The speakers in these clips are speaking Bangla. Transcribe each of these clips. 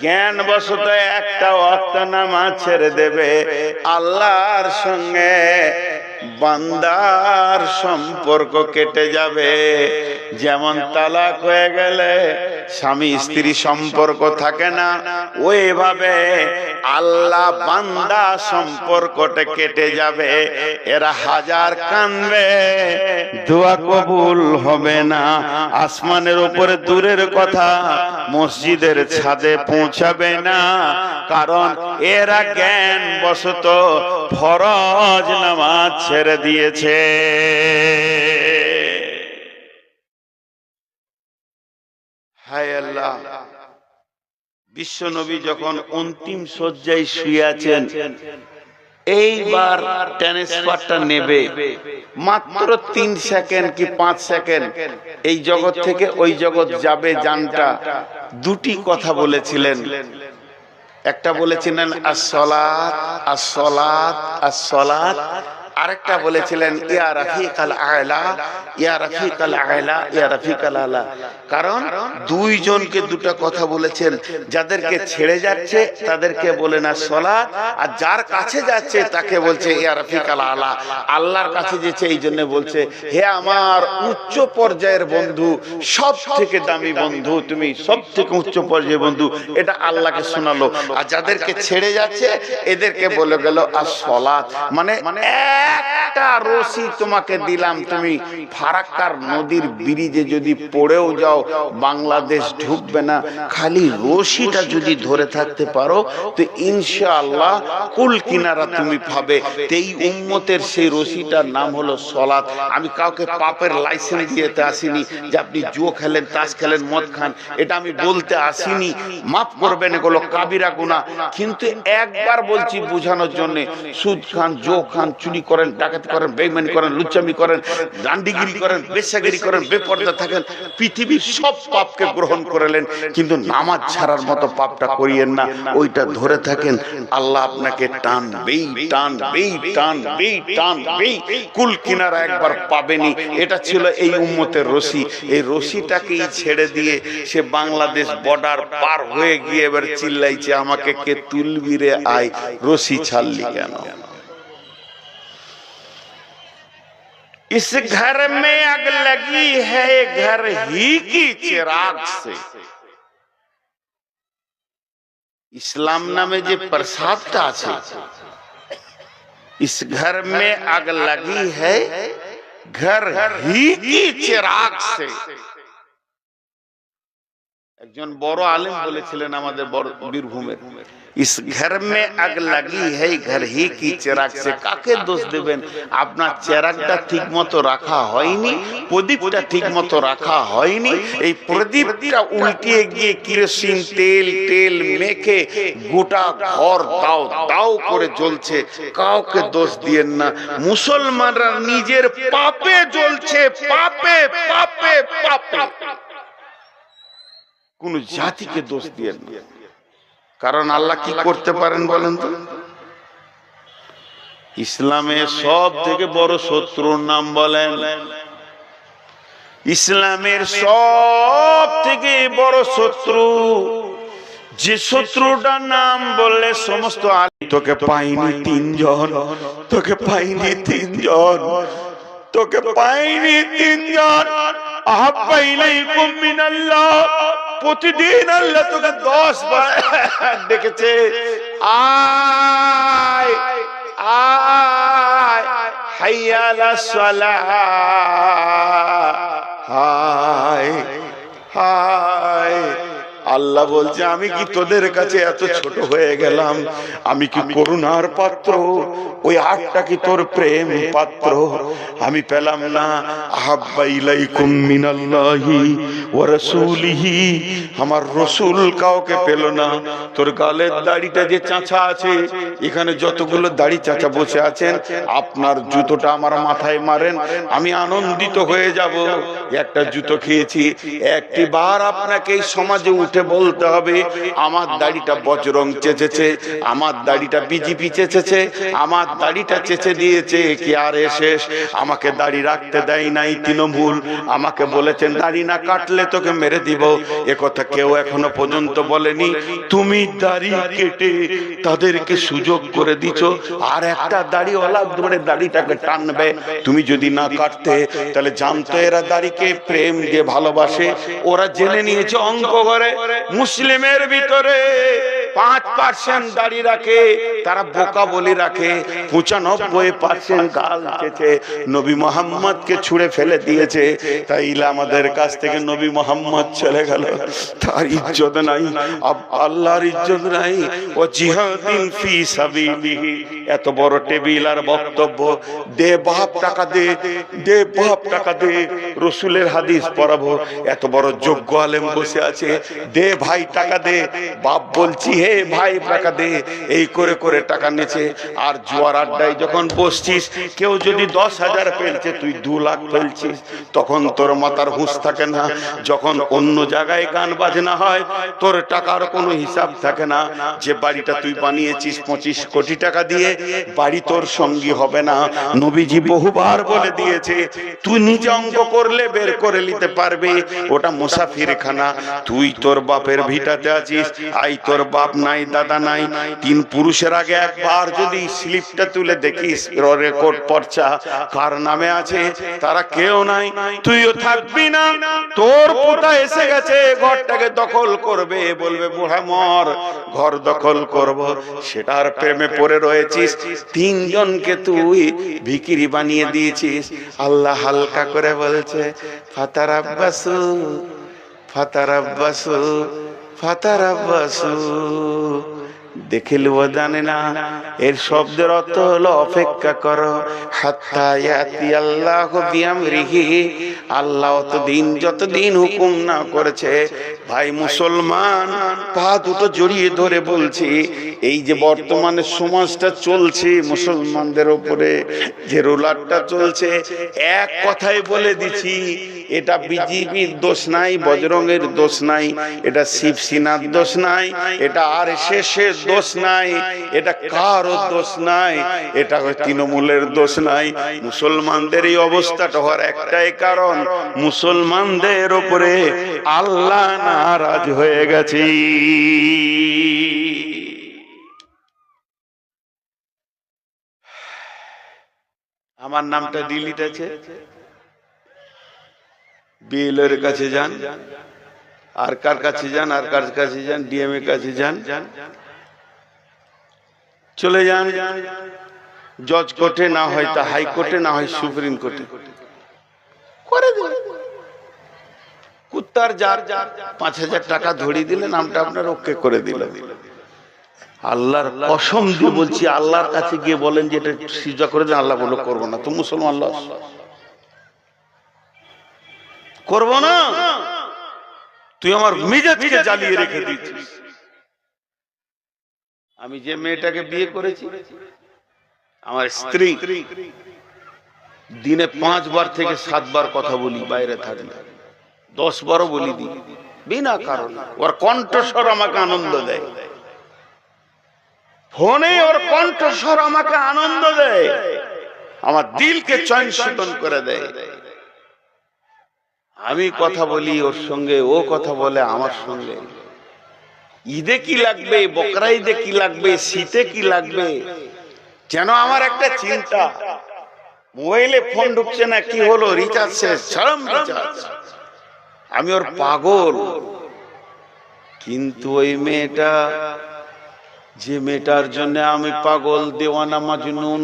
জ্ঞান বশত একটা ওয়াক্ত নামাজ ছেড়ে দেবে, আল্লাহর সঙ্গে বান্দার সম্পর্ক কেটে যাবে। যেমন তালাক হয়ে গেলে স্বামী স্ত্রী সম্পর্ক থাকে না, ওইভাবে আল্লাহ বান্দা সম্পর্কটা কেটে যাবে। এরা হাজার কাঁদবে, দোয়া কবুল হবে না। আসমানের উপরে দূরের কথা, মসজিদের ছাদে পৌঁছাবে না, কারণ এরা জ্ঞান বশত ফরজ নামাজ ছেড়ে দিয়েছে। হায় আল্লাহ, বিশ্ব নবী যখন অন্তিম শয্যায় শুয়ে আছেন, এইবার ট্রান্সফারটা নেবে, মাত্র 3 সেকেন্ড কি 5 সেকেন্ড এই জগৎ থেকে ওই জগৎ যাবে জানটা। দুটি কথা বলেছিলেন, একটা বলেছিলেন আসসালাত আসসালাত আসসালাত, আরেকটা বলেছিলেন ইয়া রাফিকাল আলা ইয়া রাফিকাল আলা ইয়া রাফিকাল আলা। কারণ দুইজনকে দুটো কথা বলেছেন, যাদেরকে ছেড়ে যাচ্ছে তাদেরকে বলে না সালাত, আর যার কাছে যাচ্ছে তাকে বলছে ইয়া রাফিকাল আলা। আল্লাহর কাছে যেছে এই জন্য বলছে হে আমার উচ্চ পর্যায়ের বন্ধু, সব থেকে দামি বন্ধু, তুমি সব থেকে উচ্চ পর্যায়ের বন্ধু, এটা আল্লাহকে শোনালো। আর যাদেরকে ছেড়ে যাচ্ছে এদেরকে বলে গেল আসসালাত। মানে একটা রশি তোমাকে দিলাম, তুমি ফারাক্কার নদীর ব্রিজে যদি পড়েও যাও বাংলাদেশ ঢুকবে না, খালি রশিটা যদি ধরে থাকতে পারো তো ইনশাআল্লাহ কুল কিনারা তুমি পাবে। এই উম্মতের সেই রশিটার নাম হলো সালাত। আমি কাউকে পাপের লাইসেন্স দিতে আসিনি যে আপনি জুয়া খেলেন, তাস খেলেন, মদ খান, এটা আমি বলতে আসিনি। মাফ করবেন, এগুলো কাবিরা গুনাহ। কিন্তু একবার বলছি বোঝানোর জন্য, সুদ খান, জো খান, চুরি করেন, ডাকাতি করেন, বেঈমানি করেন, লুচ্চামি করেন, দান্ডিগিরি করেন, বেশ্যাগিরি করেন, বেপরদা থাকেন, পৃথিবীর সব পাপকে গ্রহণ করলেন, কিন্তু নামাজ ছাড়ার মতো পাপটা করিয়েন না। ওইটা ধরে থাকেন, আল্লাহ আপনাকে টানবেই টানবেই টানবেই টানবেই, কুল কিনারা একবার পাবেনি। এটা ছিল এই উম্মতের রশি। এই রশিটাকেই ছেড়ে দিয়ে সে বাংলাদেশ বর্ডার পার হয়ে গিয়ে এবার চিল্লাইছে আমাকে কে তুলবি রে আয়, রশি ছাড়লি কেন? इस घर में आग लगी है घर ही की चिराग से। इस्लाम नामे जे प्रसादটা আছে, इस घर में आग लगी है घर ही की चिराग से। একজন বড় আলেম বলেছিলেন আমাদের বীরভূমের, इस घर में आग लगी है घर ही की चिराग से। কাকে দোষ দেবেন? আপনার চিরাগটা ঠিকমতো রাখা হয়নি, প্রদীপটা ঠিকমতো রাখা হয়নি। এই প্রদীপটা উল্টিয়ে গিয়ে কেরোসিন তেল তেল মেখে গোটা ঘর দাও দাও করে জ্বলছে। কাউকে দোষ দিয়েন না, মুসলমানরা নিজের পাপে জ্বলছে, পাপে পাপে পাপে। কোন জাতিকে দোষ দিয়েন না, কারণ আল্লাহ কি করতে পারেন বলেন তো? ইসলামের সব থেকে বড় শত্রুর নাম বলেন। ইসলামের সব থেকে বড় শত্রু, যে শত্রুটার নাম বললে সমস্ত তোকে পাইনি 3 জন, তোকে পাইনি 3 জন, তোকে পাইনি 3 জন। আহাব্বা ইলাইকুম মিনাল্লাহ, প্রতিদিন আল্লাহ তোকে 10 বার ডেকেছে, আয় আয় হাইয়া আলাস সালাহ, হায় হায়। আল্লাহ বলছে আমি কি তোদের কাছে এত ছোট হয়ে গেলাম? আমি কি করুণার পাত্র? ওই আটটা কি তোর প্রেম পাত্র? আমি পেলাম না। আহাব্বা ইলাইকুম মিনাল্লাহি ওয়া রাসূলিহি, আমার রাসূল কাউকে পেল না। তোর গালের দাড়িটা যে চাঁচা আছে, এখানে যতগুলো দাড়ি চাঁচা বসে আছেন, আপনার জুতোটা আমার মাথায় মারেন, আমি আনন্দিত হয়ে যাব। একটা জুতো খেয়েছি, একটি বার আপনাকে এই সমাজে উঠে বলতে হবে আমার দাড়িটা বজরং চেঁচেছে, আমার দাড়িটা বিজেপি চেঁচেছে, আমার দাড়িটা চেঁচে দিয়েছে কি আর শেষ, আমাকে দাড়ি রাখতে দেয় নাই তৃণমূল, আমাকে বলেছেন দাড়ি না কাটলে তোকে মেরে দিব। একথা কেউ এখনো পর্যন্ত বলেনি। তুমি দাড়ি কেটে তাদেরকে সুযোগ করে দিছো, আর একটা দাড়িওয়ালা ধরে দাড়িটাকে টানবে। তুমি যদি না কাটতে তাহলে জানতো এরা দাড়িকে প্রেম দিয়ে ভালোবাসে। ওরা জেনে নিয়েছে অঙ্ক করে মুসলিমের ভিতরে 5% দাড়ি রাখে, তারা বোকা বলি রাখে, 95% গাল চেঁচে নবী মোহাম্মদকে ছুঁড়ে ফেলে দিয়েছে। তাই আমাদের কাছ থেকে নবী মোহাম্মদ চলে গেল, তার ইজ্জত নাই, আল্লাহর ইজ্জত নাই। ও জিহাদিন ফি সাবিলিহি, এত বড় টেবিল আর বক্তব্য, দে বাপ টাকা দে, দে বাপ টাকা দে, রসুলের হাদিস পড়াবো, এত বড় যোগ্য আলেম বসে আছে, দে ভাই টাকা দে, বাপ বলছি হে ভাই টাকা দে, এই করে করে টাকা নিচে। আর জুয়ার আড্ডায় যখন বসছিস, কেউ যদি 10,000 ফেলছে, তুই 2 লাখ ফেলছিস, তখন তোর মাথার হুঁশ থাকে না। যখন অন্য জায়গায় গান বাজনা হয়, তোর টাকার কোনো হিসাব থাকে না। যে বাড়িটা তুই বানিয়েছিস 25 কোটি টাকা দিয়ে, বাড়ি তোর সঙ্গী হবে না। নবীজি বহুবার বলে দিয়েছে, তুই নিজে অঙ্ক করলে বের করে নিতে পারবে, ওটা মুসাফিরখানা। তুই তোর বাপের ভিটাতে আছিস, আই তোর বাপ নাই, দাদা নাই, 3 পুরুষের আগে একবার যদি স্লিপটা তুলে দেখিস, রেকর্ড পর্চা কার নামে আছে, তারা কেউ নাই, তুইও থাকবি না। তোর পোতা এসে গেছে, ঘরটাকে দখল করবে, বলবে বুড়া মর, ঘর দখল করব, সেটার প্রেমে পড়ে রয়েছিস। 3 জনকে তুই ভিখিরি বানিয়ে দিয়েছিস। আল্লাহ হালকা করে বলছে, ফাতারাব্বাসু ফাতারাব্বাসু ফাতারাব্বাসু, দেখে লুব জানে না, এর শব্দের অর্থ হলো অপেক্ষা করো, হাত্তা ইয়াতি আল্লাহু বিআমরিহি, আল্লাহ যতদিন হুকুম না করেছে। ভাই মুসলমান, পা দুটো জড়িয়ে ধরে বলছি, এই যে বর্তমানে সমাজটা চলছে, মুসলমানদের উপরে যে রোলারটা চলছে, এক কথাই বলে দিছি, এটা বিজেপির দোষ নাই, বজরঙের দোষ নাই, এটা শিবসেনার দোষ নাই, এটা আরএসএসের দোষ নাই, এটা কারো দোষ নাই, এটা তৃণমূলের দোষ নাই। মুসলমানদের এই অবস্থাটা হওয়ার একটাই কারণ, মুসলমানদের উপরে আল্লাহ নারাজ হয়ে গেছে। আমার নামটা ডিলিট আছে, বিএলওর কাছে যান, আর কার কাছে যান, আর কার কাছে যান, ডিএম এর কাছে যান, চলে যান জজ কোর্টে, না হয় তা হাইকোর্টে, না হয় সুপ্রিম কোর্টে করে দিন। কুত্তার যার 5,000 টাকা ধরিয়ে দিলে নামটা আপনার ওকে করে দিল। আল্লাহর কসম দিয়ে বলছি, আল্লাহর কাছে গিয়ে বলেন যে এটা সিজদা করে দেন, আল্লাহ বলল করবো না। তো মুসলমান, আল্লাহ করবো না, তুই আমার মেজাজকে জ্বালিয়ে রেখে দিচ্ছিস। আমি যে মেয়েটাকে বিয়ে করেছি, আমার স্ত্রী, দিনে 5 বার থেকে 7 বার কথা বলি, বাইরে থাকলে 10 বারও বলি দিই, বিনা কারণ। ওর কণ্ঠস্বর আমাকে আনন্দ দেয়, ফোনে ওর কণ্ঠস্বর আমাকে আনন্দ দেয়, আমার দিলকে চয়ন শোধন করে দেয়। আমি কথা বলি ওর সঙ্গে, ও কথা বলে আমার সঙ্গে। ঈদে কি লাগবে, বকরা ঈদে কি লাগবে, শীতে কি লাগবে, যেন আমার একটা চিন্তা। মোবাইলে ফোন ঢুকছে না, কি হলো, রিচার্জ শেষ, ছাড়াম রিচার্জ। আমি ওর পাগল। কিন্তু ওই মেয়েটা, যে মেয়েটার জন্য আমি পাগল, দেওয়ানা মাজনুন,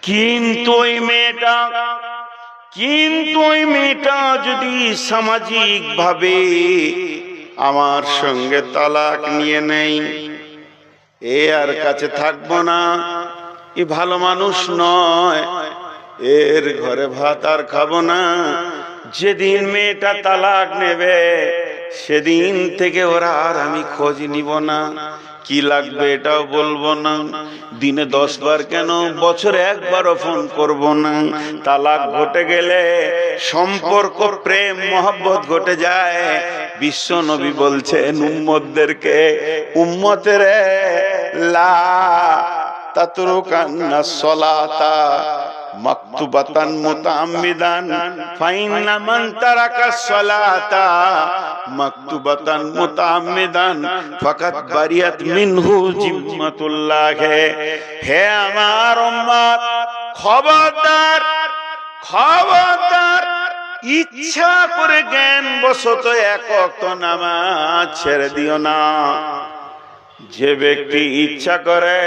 কিন্তু ওই মেয়েটা যদি সামাজিক ভাবে আমার সঙ্গে তালাক নিয়ে নেই, এ আর কাছে থাকবো না, এ ভালো মানুষ নয়, এর ঘরে ভাত আর খাবো না। যেদিন মেয়েটা তালাক নেবে, সেদিন থেকে ওরা আর আমি খোঁজ নিব না, কি লাগবে এটাও বলবো না, দিনে 10 বার কেন বছরে একবারও ফোন করব না। তালাক ঘটে গেলে সম্পর্ক প্রেম মহব্বত ঘটে যায়। বিশ্ব নবী বলছেন উম্মতদেরকে, উম্মতের লা তাতরুকান্না সলাতা মাকতুবাতান মুতাআম্মিদান ফাইন্না মান তারাকাস সালাতা মাকতুবাতান মুতাআম্মিদান ফাকাত বারিয়াত মিনহু জিম্মাতুল্লাহ। হে আমার উম্মত, খবরদার খবরদার, ইচ্ছা করে জ্ঞান বশত এক ওয়াক্ত নামাজ ছেড়ে দিও না। যে ব্যক্তি ইচ্ছা করে